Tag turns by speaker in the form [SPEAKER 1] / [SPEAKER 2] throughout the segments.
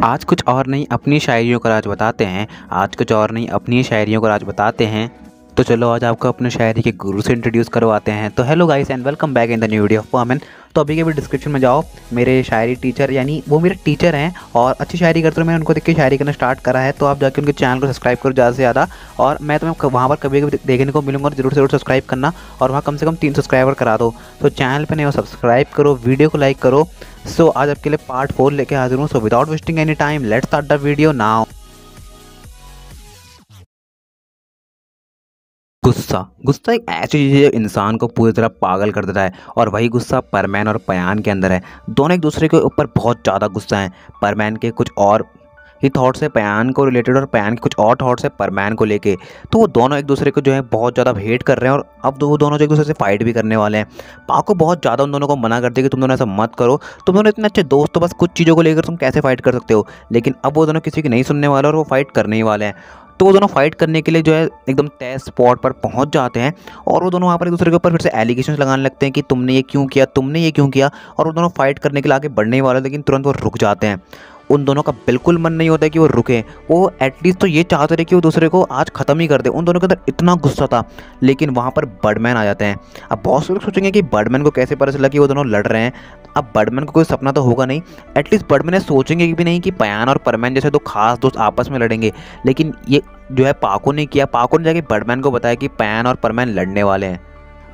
[SPEAKER 1] आज कुछ और नहीं अपनी शायरियों का राज बताते हैं। आज कुछ और नहीं अपनी शायरियों का राज बताते हैं। तो चलो आज आपको अपने शायरी के गुरु से इंट्रोड्यूस करवाते हैं। तो hello guys and welcome back in the new video of पॉमन। तो अभी के भी डिस्क्रिप्शन में जाओ, मेरे शायरी टीचर यानी वो मेरे टीचर हैं और अच्छी शायरी करते हैं। मैंने उनको देख के शायरी करना स्टार्ट करा है, तो आप जाके उनके चैनल को सब्सक्राइब करो ज़्यादा से ज़्यादा। और मैं तुम्हें वहाँ पर कभी कभी देखने को मिलूंगा, जरूर से जरूर सब्सक्राइब करना और वहाँ कम से कम 3 सब्सक्राइबर करा दो। तो चैनल पर नहीं हो सब्सक्राइब करो, वीडियो को लाइक करो। सो आज आपके लिए पार्ट 4 लेके हाजिर हूँ। So without wasting any time let's start the video now. गुस्सा गुस्सा एक ऐसी चीज़ है इंसान को पूरी तरह पागल कर देता है, और वही गुस्सा परमैन और पयान के अंदर है। दोनों एक दूसरे के ऊपर बहुत ज़्यादा गुस्सा है। परमैन के कुछ और ही थॉट्स है पयान को रिलेटेड, और पयान के कुछ और थॉट्स है परमैन को लेके। तो वो दोनों एक दूसरे को जो है बहुत ज़्यादा हेट कर रहे हैं, और अब वो दोनों जो एक दूसरे से फाइट भी करने वाले हैं। पाको बहुत ज़्यादा उन दोनों को मना करती है कि तुम दोनों ऐसा मत करो, तुम दोनों इतने अच्छे दोस्त, तो बस कुछ चीज़ों को लेकर तुम कैसे फाइट कर सकते हो। लेकिन अब वो दोनों किसी की नहीं सुनने वाले और वो फाइट करने ही वाले हैं। तो वो दोनों फाइट करने के लिए जो है एकदम तय स्पॉट पर पहुंच जाते हैं, और वो दोनों वहाँ पर एक दूसरे के ऊपर फिर से एलिगेशंस लगाने लगते हैं कि तुमने ये क्यों किया, तुमने ये क्यों किया। और वो दोनों फाइट करने के लिए आगे बढ़ने ही वाले, लेकिन तुरंत वो रुक जाते हैं। उन दोनों का बिल्कुल मन नहीं होता है कि वो रुके। वो एटलीस्ट तो ये चाहते रहे कि वो दूसरे को आज ख़त्म ही कर दे। उन दोनों के अंदर इतना गुस्सा था। लेकिन वहाँ पर बर्डमैन आ जाते हैं। अब बहुत से लोग सोचेंगे कि बर्डमैन को कैसे पता चला कि वो दोनों लड़ रहे हैं। अब बर्डमैन को कोई सपना तो होगा नहीं, एटलीस्ट बर्डमैन ने सोचेंगे भी नहीं कि पयान और परमैन जैसे दो खास दोस्त आपस में लड़ेंगे। लेकिन ये जो है पाको ने किया। पाको ने जाके बर्डमैन को बताया कि पयान और परमैन लड़ने वाले हैं।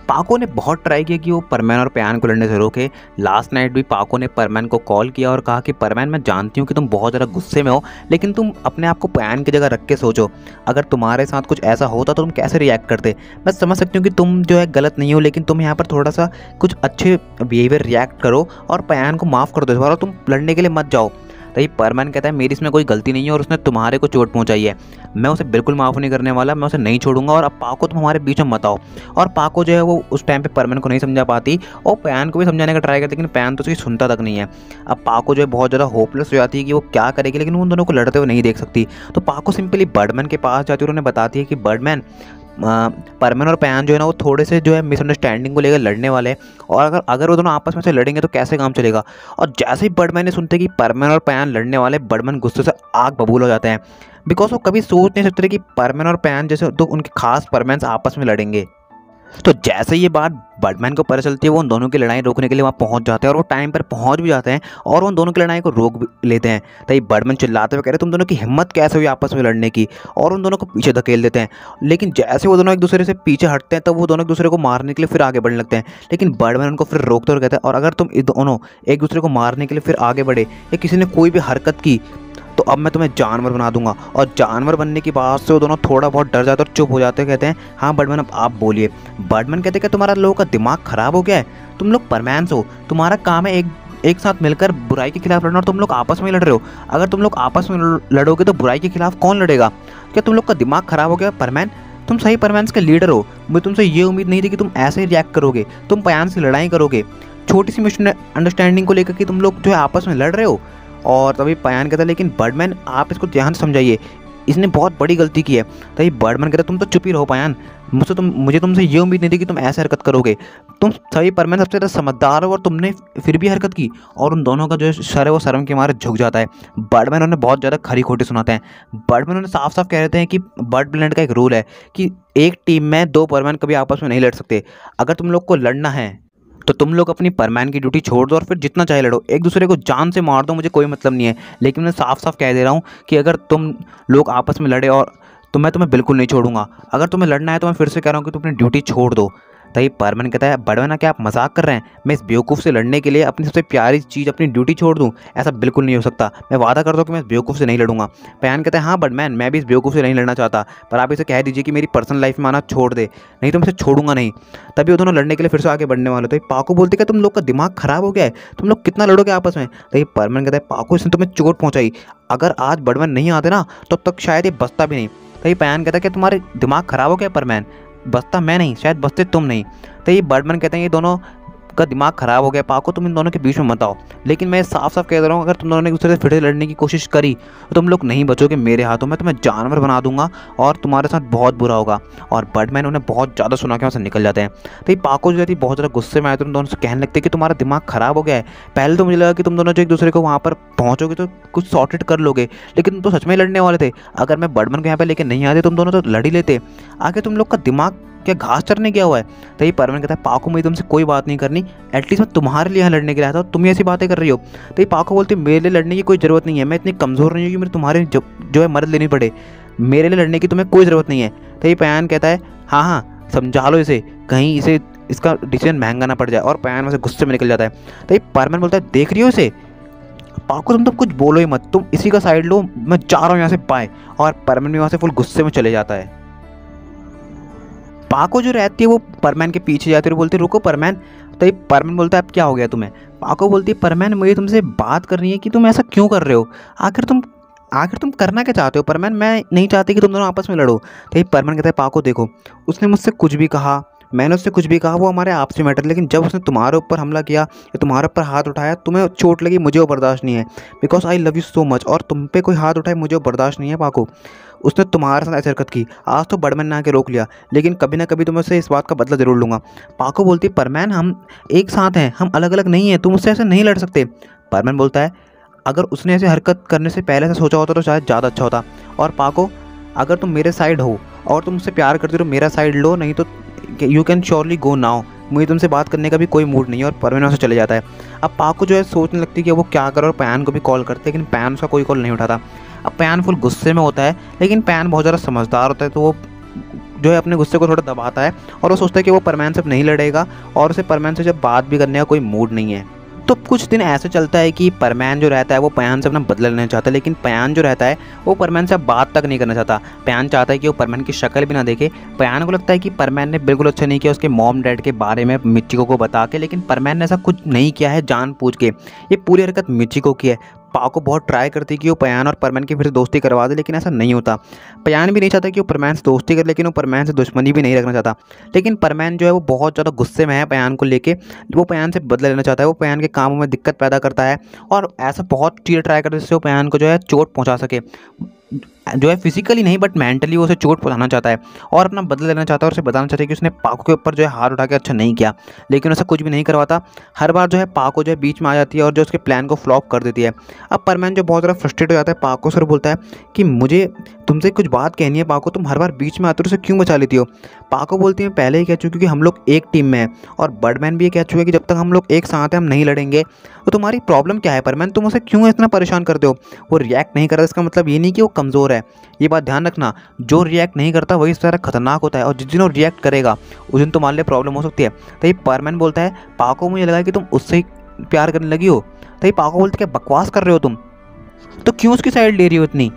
[SPEAKER 1] पाको ने बहुत ट्राई किया कि वो परमैन और पयान को लड़ने से रोके। लास्ट नाइट भी पाको ने परमैन को कॉल किया और कहा कि परमैन, मैं जानती हूँ कि तुम बहुत ज़्यादा गुस्से में हो, लेकिन तुम अपने आप को पयान की जगह रख के सोचो, अगर तुम्हारे साथ कुछ ऐसा होता तो तुम कैसे रिएक्ट करते। मैं समझ सकती हूँ कि तुम जो है गलत नहीं हो, लेकिन तुम यहाँ पर थोड़ा सा कुछ अच्छे बिहेवियर रिएक्ट करो और पयान को माफ़ कर दो, और तुम लड़ने के लिए मत जाओ। तभी परमैन कहता है मेरी इसमें कोई गलती नहीं है और उसने तुम्हारे को चोट पहुंचाई है, मैं उसे बिल्कुल माफ़ नहीं करने वाला, मैं उसे नहीं छोड़ूंगा, और अब पाको तुम हमारे बीच में मत आओ। और पाको जो है वो उस टाइम पे परमैन को नहीं समझा पाती, और पयान को भी समझाने का ट्राई करती, लेकिन पयान तो उसकी सुनता तक नहीं है। अब पाको जो है बहुत ज़्यादा होपलेस हो जाती है कि वो क्या करेगी, लेकिन उन दोनों को लड़ते हुए नहीं देख सकती। तो पाको सिंपली बर्डमैन के पास जाती है और उन्हें बताती है कि बर्डमैन, परमैन और पयान जो है ना वो थोड़े से जो है मिसअंडरस्टैंडिंग को लेकर लड़ने वाले हैं, और अगर अगर वो दोनों आपस में से लड़ेंगे तो कैसे काम चलेगा। और जैसे ही बर्डमैन ने सुनते कि परमैन और पयान लड़ने वाले, बर्डमैन गुस्से से आग बबूल हो जाते हैं। बिकॉज वो कभी सोच नहीं सकते थे कि परमैन और पयान जैसे तो उनके खास परमैन्स आपस में लड़ेंगे। तो जैसे ये बात बर्डमैन को पता चलती है, वो उन दोनों की लड़ाई रोकने के लिए वहाँ पहुँच जाते हैं, और वो टाइम पर पहुँच भी जाते हैं और उन दोनों की लड़ाई को रोक भी लेते हैं। तभी बर्डमैन चिल्लाते हुए कह रहे तुम दोनों की हिम्मत कैसे हुई आपस में लड़ने की, और उन दोनों को पीछे धकेल देते हैं। लेकिन जैसे वो दोनों एक दूसरे से पीछे हटते हैं, तब वो दोनों एक दूसरे को मारने के लिए फिर आगे बढ़ने लगते हैं। लेकिन बर्डमैन उनको फिर रोकते हुए कहता है, और अगर तुम दोनों एक दूसरे को मारने के लिए फिर आगे बढ़े या किसी ने कोई भी हरकत की, तो अब मैं तुम्हें जानवर बना दूंगा। और जानवर बनने की बात से वो दोनों थोड़ा बहुत डर जाते और चुप हो जाते, कहते हैं हाँ बर्डमैन अब आप बोलिए। बर्डमैन कहते हैं कि तुम्हारा लोगों का दिमाग खराब हो गया है, तुम लोग परमैन्स हो, तुम्हारा काम है एक साथ मिलकर बुराई के खिलाफ लड़ना, और तुम लोग आपस में लड़ रहे हो। अगर तुम लोग आपस में लड़ोगे तो बुराई के खिलाफ कौन लड़ेगा। क्या तुम लोग का दिमाग खराब हो गया परमैन? तुम सही परमैन्स के लीडर हो, मुझे तुमसे ये उम्मीद नहीं थी कि तुम ऐसे ही रिएक्ट करोगे, तुम पयान से लड़ाई करोगे छोटी सी मिसअंडरस्टैंडिंग को लेकर कि तुम लोग जो है आपस में लड़ रहे हो। और तभी पयान कहता है लेकिन बर्डमैन आप इसको ध्यान से समझाइए, इसने बहुत बड़ी गलती की है। तभी बर्डमैन कहता है तुम तो चुप ही रहो पयान, मुझे तुमसे ये उम्मीद नहीं थी कि तुम ऐसे हरकत करोगे। तुम सभी परमैन सबसे ज़्यादा समझदार हो और तुमने फिर भी हरकत की। और उन दोनों का जो सर है वो शर्म के मारे झुक जाता है। बर्डमैन उन्हें बहुत ज़्यादा खरी खोटी सुनाते हैं। बर्डमैन उन्हें साफ साफ कह देते हैं कि बर्ड प्लेनेट का एक रूल है कि एक टीम में 2 परमैन कभी आपस में नहीं लड़ सकते। अगर तुम लोग को लड़ना है तो तुम लोग अपनी परमैन की ड्यूटी छोड़ दो और फिर जितना चाहे लड़ो, एक दूसरे को जान से मार दो, मुझे कोई मतलब नहीं है। लेकिन मैं साफ साफ कह दे रहा हूँ कि अगर तुम लोग आपस में लड़े और तो मैं तुम्हें बिल्कुल नहीं छोड़ूंगा। अगर तुम्हें लड़ना है तो मैं फिर से कह रहा हूँ कि तुम अपनी ड्यूटी छोड़ दो। तभी परमैन कहता है बड़वैना क्या आप मजाक कर रहे हैं, मैं इस बेवकूफ़ से लड़ने के लिए अपनी सबसे प्यारी चीज़ अपनी ड्यूटी छोड़ दूँ? ऐसा बिल्कुल नहीं हो सकता, मैं वादा करता हूँ कि मैं इस बेवकूफ़ से नहीं लड़ूंगा। पयान कहता है हाँ बड़मैन, मैं भी इस बेवकूफ़ से नहीं लड़ना चाहता, पर आप इसे कह दीजिए कि मेरी पर्सनल लाइफ में आना छोड़ दे, नहीं तो मैं इसे छोड़ूंगा नहीं। तभी वो दोनों लड़ने के लिए फिर से आगे बढ़ने वाले। तो पाको बोलते कि तुम लोग का दिमाग खराब हो गया है, तुम लोग कितना लड़ोगे आपस में। तभी परमैन कहता है पाको इसने तुम्हें चोट पहुँचाई, अगर आज बड़मैन नहीं आते ना तब तक शायद ये बचता भी नहीं। तभी पयान कहता है कि तुम्हारे दिमाग खराब हो गया परमैन, बचता मैं नहीं, शायद बचते तुम नहीं। तो ये बर्डमैन कहते हैं ये दोनों का दिमाग ख़राब हो गया पाको, तुम इन दोनों के बीच में मत आओ। लेकिन मैं साफ साफ कह रहा हूँ, अगर तुम दोनों ने एक दूसरे से फिर से लड़ने की कोशिश करी तो तुम लोग नहीं बचोगे मेरे हाथों में, तुम्हें जानवर बना दूंगा और तुम्हारे साथ बहुत बुरा होगा। और बर्डमैन उन्हें बहुत ज़्यादा सुना के वहाँ से निकल जाते हैं। तो ये पाको जो थी बहुत ज़्यादा गुस्से में आए, तो तुम दोनों से कहने लगते कि तुम्हारा दिमाग ख़राब हो गया है। पहले तो मुझे लगा कि तुम दोनों जो एक दूसरे को वहाँ पर पहुँचोगे तो कुछ सॉर्टेड कर लोगे, लेकिन तुम तो सच में लड़ने वाले थे। अगर मैं बर्डमैन को यहाँ पे लेके नहीं आते तुम दोनों तो लड़ ही लेते। आगे तुम लोग का दिमाग क्या घास चरने गया हुआ है? तो ये परवन कहता है पाको मुझे तुमसे कोई बात नहीं करनी, एटलीस्ट मैं तुम्हारे लिए यहाँ लड़ने के लिए आया था, तुम ही ऐसी बातें कर रही हो। तो ये पाको बोलती है मेरे लिए लड़ने की कोई ज़रूरत नहीं है, मैं इतनी कमज़ोर नहीं हूँ कि मेरे तुम्हारे जो है मदद लेनी पड़े, मेरे लिए लड़ने की तुम्हें कोई ज़रूरत नहीं है। तो ये पयान कहता है हाँ हाँ समझा लो इसे, कहीं इसे इसका डिसीजन महंगा ना पड़ जाए। और पयान वहाँ से गुस्से में निकल जाता है। तो ये परवन बोलता है देख रही हो इसे, पाको तुम तो कुछ बोलो ही मत, तुम इसी का साइड लो, मैं जा रहा हूँ यहाँ से बाय। और परमैन भी वहाँ से फुल गुस्से में चले जाता है। पाको जो रहती है वो परमैन के पीछे जाती है और बोलती है रुको परमैन। तो ये परमैन बोलता है अब क्या हो गया तुम्हें? पाको बोलती है परमैन मुझे तुमसे बात करनी है कि तुम ऐसा क्यों कर रहे हो, आखिर तुम करना क्या चाहते हो परमैन? मैं नहीं चाहती कि तुम दोनों आपस में लड़ो। तो ये परमैन कहता है पाको देखो, उसने मुझसे कुछ भी कहा, मैंने उससे कुछ भी कहा, वो हमारे आपसी मैटर, लेकिन जब उसने तुम्हारे ऊपर हमला किया या तुम्हारे ऊपर हाथ उठाया, तुम्हें चोट लगी, मुझे वो बर्दाश्त नहीं है, because I love you so much. और तुम पे कोई हाथ उठाए मुझे वो बर्दाश्त नहीं है पाको। उसने तुम्हारे साथ ऐसी हरकत की, आज तो बड़मैन ने आके रोक लिया, लेकिन कभी ना कभी तो मैं उससे इस बात का बदला ज़रूर लूँगा। पाको बोलती है परमैन हम एक साथ हैं, हम अलग अलग नहीं हैं, तुम उससे ऐसे नहीं लड़ सकते। परमैन बोलता है अगर उसने ऐसे हरकत करने से पहले से सोचा होता तो शायद ज़्यादा अच्छा होता। और पाको अगर तुम मेरे साइड हो और तुम उससे प्यार करते हो तो मेरा साइड लो, नहीं तो you can surely go now, मुझे तुमसे बात करने का भी कोई मूड नहीं है। और परवीन वहाँ से चले जाता है। अब पाको जो है सोचने लगती है कि वो क्या करे, और पयान को भी कॉल करते हैं, लेकिन पयान उसका कोई कॉल नहीं उठाता। अब पयान फुल गुस्से में होता है, लेकिन पयान बहुत ज़्यादा समझदार होता है, तो वो जो है अपने गुस्से को थोड़ा दबाता है और वो सोचता है कि वो परमैन से नहीं लड़ेगा और उसे परमैन से जब बात भी करने का कोई मूड नहीं है। तो कुछ दिन ऐसे चलता है कि परमैन जो रहता है वो पयान से अपना बदला लेना चाहता है, लेकिन पयान जो रहता है वो परमैन से बात तक नहीं करना चाहता। पयान चाहता है कि वो परमैन की शक्ल भी ना देखे। पयान को लगता है कि परमैन ने बिल्कुल अच्छा नहीं किया उसके मॉम डैड के बारे में मिचिको को बता के, लेकिन परमैन ने ऐसा कुछ नहीं किया है जानबूझ के, ये पूरी हरकत मिचिको की है। पाको बहुत ट्राई करती है कि वो पयान और परमैन की फिर से दोस्ती करवा दे, लेकिन ऐसा नहीं होता। पयान भी नहीं चाहता कि वो परमैन से दोस्ती करे, लेकिन वो परमैन से दुश्मनी भी नहीं रखना चाहता। लेकिन परमैन जो है वो बहुत ज़्यादा गुस्से में है पयान को लेके, वो पयान से बदला लेना चाहता है, वो पयान के कामों में दिक्कत पैदा करता है और ऐसा बहुत चीज़ें ट्राई करता है जिससे वो पयान को जो है चोट पहुँचा सके, जो है फिजिकली नहीं बट मेंटली वो उसे चोट पहुंचाना चाहता है और अपना बदला लेना चाहता है और उसे बताना चाहता है कि उसने पाको के ऊपर जो है हाथ उठा के अच्छा नहीं किया, लेकिन ऐसा कुछ भी नहीं करवाता। हर बार जो है पाको जो है बीच में आ जाती है और जो उसके प्लान को फ्लॉप कर देती है। अब परमैन जो बहुत ज़्यादा फ्रस्ट्रेट हो जाता है पाको से बोलता है कि मुझे तुमसे कुछ बात कहनी है पाको, तुम हर बार बीच में आते हो, उसे क्यों बचा लेती हो? पाको बोलती है पहले ही कह चुकी कि हम लोग एक टीम में हैं और बर्डमैन भी ये कह चुके हैं कि जब तक हम लोग एक साथ हैं हम नहीं लड़ेंगे। तो तुम्हारी प्रॉब्लम क्या है परमैन, तुम उसे क्यों इतना परेशान करते हो? वो रिएक्ट नहीं कर रहा, इसका मतलब ये नहीं कि वो कमज़ोर है, ये बात ध्यान रखना। जो रिएक्ट नहीं करता वही सारा खतरनाक होता है और जिस दिन वो रिएक्ट करेगा उस दिन तुम्हारे लिए प्रॉब्लम हो सकती है। तो ये परमैन बोलता है पाको मुझे लगा कि तुम उससे प्यार करने लगी हो। तो ये पाको बोलते क्या बकवास कर रहे हो तुम, तो क्यों उसकी साइड ले रही हो इतनी?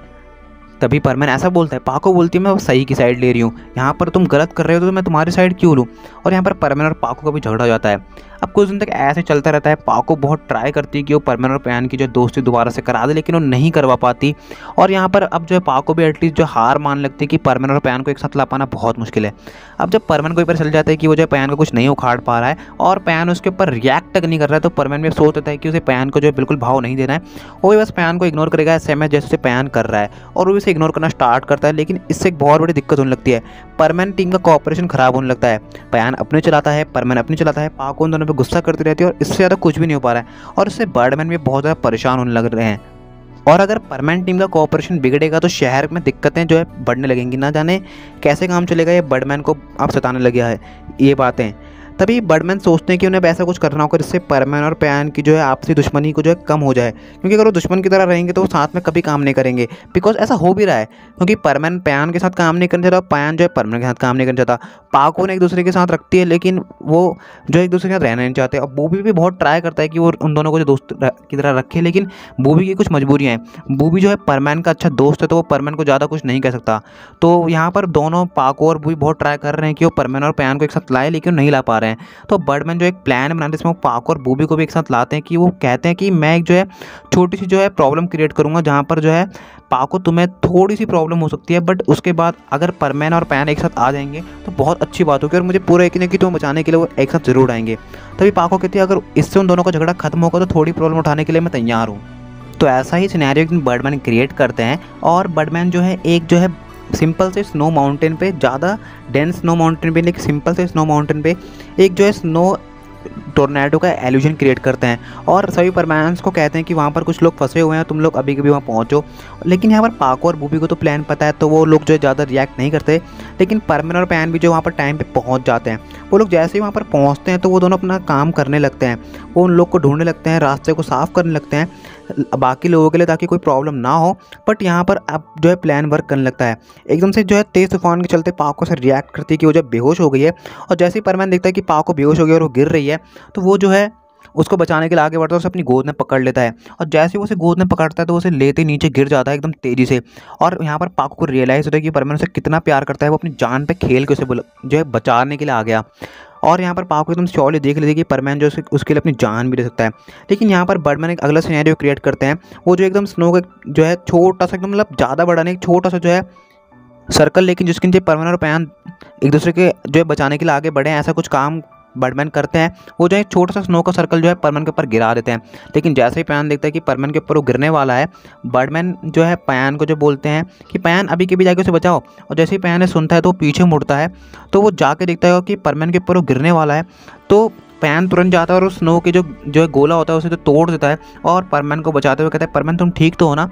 [SPEAKER 1] तभी परमैन ऐसा बोलता है, पाको बोलती है मैं सही की साइड ले रही हूँ, यहाँ पर तुम गलत कर रहे हो तो मैं तुम्हारी साइड क्यों लूँ? और यहाँ पर परमैन और पाको का भी झगड़ा हो जाता है। अब कुछ दिन तक ऐसे चलता रहता है। पाको बहुत ट्राई करती है कि वो परमैन और पयान की जो दोस्ती दोबारा से करा दे, लेकिन वो नहीं करवा पाती। और यहाँ पर अब जो है पाको भी एटलीस्ट जो हार मान लगती है कि परमैन और पयान को एक साथ ला पाना बहुत मुश्किल है। अब जब परमैन को पता चल जाता है कि वो जो है पयान को कुछ नहीं उखाड़ पा रहा है और पयान उसके ऊपर रिएक्ट तक नहीं कर रहा है, तो परमैन भी सोच देता है कि उसे पयान को जो है बिल्कुल भाव नहीं देना है, वो भी बस पयान को इग्नोर करेगा सेम है जैसे पयान कर रहा है और वो इसे इग्नोर करना स्टार्ट करता है। लेकिन इससे एक बहुत बड़ी दिक्कत होने लगती है, परमैन टीम का कोऑपरेशन खराब होने लगता है। पयान अपने चलाता है, परमैन अपनी चलाता है, पाको उन दोनों पर गुस्सा करती रहती है और इससे ज़्यादा कुछ भी नहीं हो पा रहा है और इससे बर्डमैन भी बहुत ज़्यादा परेशान होने लग रहे हैं। और अगर परमैन टीम का कोऑपरेशन बिगड़ेगा तो शहर में दिक्कतें जो है बढ़ने लगेंगी, ना जाने कैसे काम चलेगा, ये बर्डमैन को अब सताने लग गया है ये बातें। तभी बर्डमैन सोचते हैं कि उन्हें ऐसा कुछ करना होगा जिससे परमैन और पयान की जो है आपसी दुश्मनी को जो है कम हो जाए, क्योंकि अगर वो दुश्मन की तरह रहेंगे तो वो साथ में कभी काम नहीं करेंगे। बिकॉज ऐसा हो भी रहा है, क्योंकि परमैन पयान के साथ काम नहीं करना चाहता, पयान जो है परमैन के साथ काम नहीं करना चाहता। पाको ने एक दूसरे के साथ रखती है लेकिन वो जो एक दूसरे के साथ रहना नहीं चाहते। और बूबी भी बहुत ट्राई करता है कि वो उन दोनों को जो दोस्त की तरह रखे, लेकिन बूबी की कुछ मजबूरियाँ हैं। बूबी जो है परमैन का अच्छा दोस्त है तो वो परमैन को ज़्यादा कुछ नहीं कह सकता। तो यहाँ पर दोनों पाको और बूबी बहुत ट्राई कर रहे हैं कि वो परमैन और पयान को एक साथ लाए, लेकिन नहीं ला पा रहे हैं। रहे हैं। तो बर्डमैन जो एक प्लान बनाते हैं, इसमें वो पाको और बूबी को भी एक साथ लाते हैं कि वो कहते हैं कि मैं एक जो है छोटी सी जो है प्रॉब्लम क्रिएट करूँगा, जहाँ पर जो है पाको तुम्हें थोड़ी सी प्रॉब्लम हो सकती है, बट उसके बाद अगर परमैन और पैन एक साथ आ जाएंगे तो बहुत अच्छी बात होगी और मुझे पूरा यकीन है कि तुम्हें बचाने के लिए वो एक साथ ज़रूर आएंगे। तभी पाको कहती है अगर इससे उन दोनों का झगड़ा खत्म होगा तो थोड़ी प्रॉब्लम उठाने के लिए मैं तैयार हूँ। तो ऐसा ही सिनेरियो एक दिन बर्डमैन क्रिएट करते हैं और बर्डमैन जो है एक जो है सिंपल से स्नो माउंटेन पे, ज़्यादा डेंस स्नो माउंटेन पे, लेकिन सिंपल से स्नो माउंटेन पे एक जो है स्नो टोर्नेडो का एल्यूजन क्रिएट करते हैं और सभी परमैन्स को कहते हैं कि वहाँ पर कुछ लोग फंसे हुए हैं, तुम लोग अभी कभी वहाँ पहुँचो। लेकिन यहाँ पर पाको और बूबी को तो प्लान पता है, तो वो लोग जो है ज़्यादा रिएक्ट नहीं करते। लेकिन परमैन और पैन भी जो वहाँ पर टाइम पे पहुँच जाते हैं। वो लोग जैसे ही वहाँ पर पहुँचते हैं तो वो दोनों अपना काम करने लगते हैं, वो उन लोग को ढूंढने लगते हैं, रास्ते को साफ़ करने लगते हैं बाकी लोगों के लिए ताकि कोई प्रॉब्लम ना हो। बट यहाँ पर अब जो है प्लान वर्क करने लगता है। एकदम से जो है तेज़ तूफान के चलते पाको से रिएक्ट करती है कि वो जब बेहोश हो गई है, और जैसे ही परमैन देखता है कि पाको बेहोश हो गई और वो गिर रही है, तो वो जो है उसको बचाने के लिए आगे बढ़ता है, उसे अपनी गोद में पकड़ लेता है और जैसे ही वो उसे गोद में पकड़ता है तो उसे लेते नीचे गिर जाता है एकदम तेज़ी से। और यहाँ पर पाको को रियलाइज़ होता है कि परमैन उसे कितना प्यार करता है, वो अपनी जान पे खेल के उसे जो है बचाने के लिए आ गया। और यहाँ पर पाको एकदम श्योरली देख लेती है कि परमैन जो उसके लिए अपनी जान भी दे सकता है। लेकिन यहाँ पर बर्डमैन एक अगला सिनेरियो क्रिएट करते हैं। वो जो एकदम स्नो का जो है छोटा सा, एकदम मतलब ज़्यादा बड़ा नहीं, छोटा सा जो है सर्कल, लेकिन जिसके नीचे परमैन और पैन एक दूसरे के जो है बचाने के लिए आगे बढ़े, ऐसा कुछ काम बर्डमैन करते हैं। वो जो है छोटा सा स्नो का सर्कल जो है परमैन के ऊपर गिरा देते हैं। लेकिन जैसे ही पैन देखता है कि परमैन के ऊपर वो गिरने वाला है, बर्डमैन जो है पैन को जो बोलते हैं कि पैन अभी के भी जाके उसे बचाओ। और जैसे ही पैन ने सुनता है तो वो पीछे मुड़ता है, तो वो जाके देखता है कि परमैन के ऊपर वो गिरने वाला है। तो पैन तुरंत जाता है और उस स्नो के जो है गोला होता है उसे तो तोड़ देता है और परमैन को बचाते हुए कहता है परमैन तुम ठीक तो हो ना।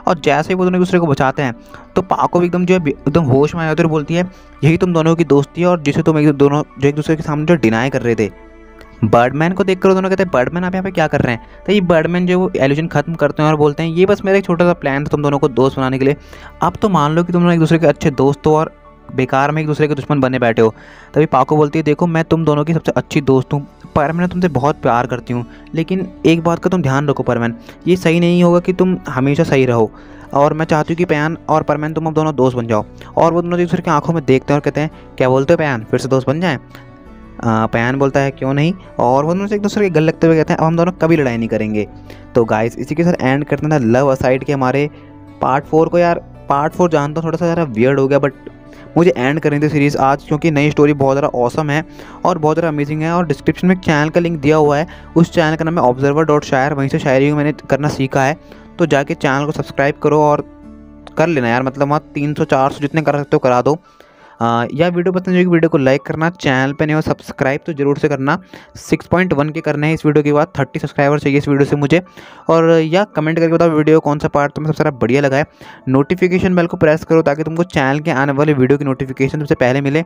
[SPEAKER 1] और जैसे ही वो दोनों एक दूसरे को बचाते हैं तो पाको भी एकदम जो है एकदम होश में आ जाती है और बोलती है यही तुम दोनों की दोस्ती है और जिसे तुम एक दोनों जो एक दूसरे के सामने जो डिनाई कर रहे थे। बर्डमैन को देखकर वो दोनों कहते हैं बर्डमैन आप यहाँ पे क्या कर रहे हैं। तो ये बर्डमैन जो वो एल्यूजन खत्म करते हैं और बोलते हैं ये बस मेरा एक छोटा सा प्लान था तुम दोनों को दोस्त बनाने के लिए। अब तो मान लो कि तुम दोनों एक दूसरे के अच्छे दोस्त हो और बेकार में एक दूसरे के दुश्मन बने बैठे हो। तभी पाको बोलती है देखो मैं तुम दोनों की सबसे अच्छी दोस्त हूँ, परमैन तुमसे बहुत प्यार करती हूँ, लेकिन एक बात का तुम ध्यान रखो परमैन, ये सही नहीं होगा कि तुम हमेशा सही रहो और मैं चाहती हूँ कि पैन और परमैन तुम अब दोनों दोस्त बन जाओ। और वो दोनों एक दूसरे की आंखों में देखते हैं और कहते हैं क्या बोलते हो पैन, फिर से दोस्त बन जाएं। पैन बोलता है क्यों नहीं, और वो दोनों से एक दूसरे के गले लगते हुए कहते हैं अब हम दोनों कभी लड़ाई नहीं करेंगे। तो गाइस इसी के साथ एंड करते हैं लव असाइड के हमारे पार्ट 4 को। यार पार्ट 4 जानता हूँ थोड़ा सा ज़रा वियर्ड हो गया, बट मुझे एंड करनी थी सीरीज़ आज, क्योंकि नई स्टोरी बहुत ज़्यादा ऑसम है और बहुत ज़्यादा अमेजिंग है। और डिस्क्रिप्शन में एक चैनल का लिंक दिया हुआ है, उस चैनल का नाम है observer.शायर, वहीं से शायरी मैंने करना सीखा है। तो जाके चैनल को सब्सक्राइब करो और कर लेना यार, मतलब वहाँ 300-400 जितने कर सकते हो करा दो। या वीडियो पसंद है वीडियो को लाइक करना, चैनल पे नहीं हो सब्सक्राइब तो जरूर से करना। 6.1 के करने हैं इस वीडियो के बाद, 30 सब्सक्राइबर चाहिए इस वीडियो से मुझे। और या कमेंट करके बताओ वीडियो कौन सा पार्ट तुम्हें सबसे ज़्यादा बढ़िया लगा है। नोटिफिकेशन बेल को प्रेस करो ताकि तुमको चैनल के आने वाले वीडियो की नोटिफिकेशन सबसे पहले मिले।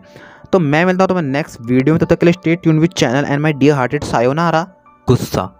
[SPEAKER 1] तो मैं मिलता हूँ तुम्हें नेक्स्ट वीडियो में, तब तक के लिए stay tuned with channel and my dear hearted sayonara. गुस्सा।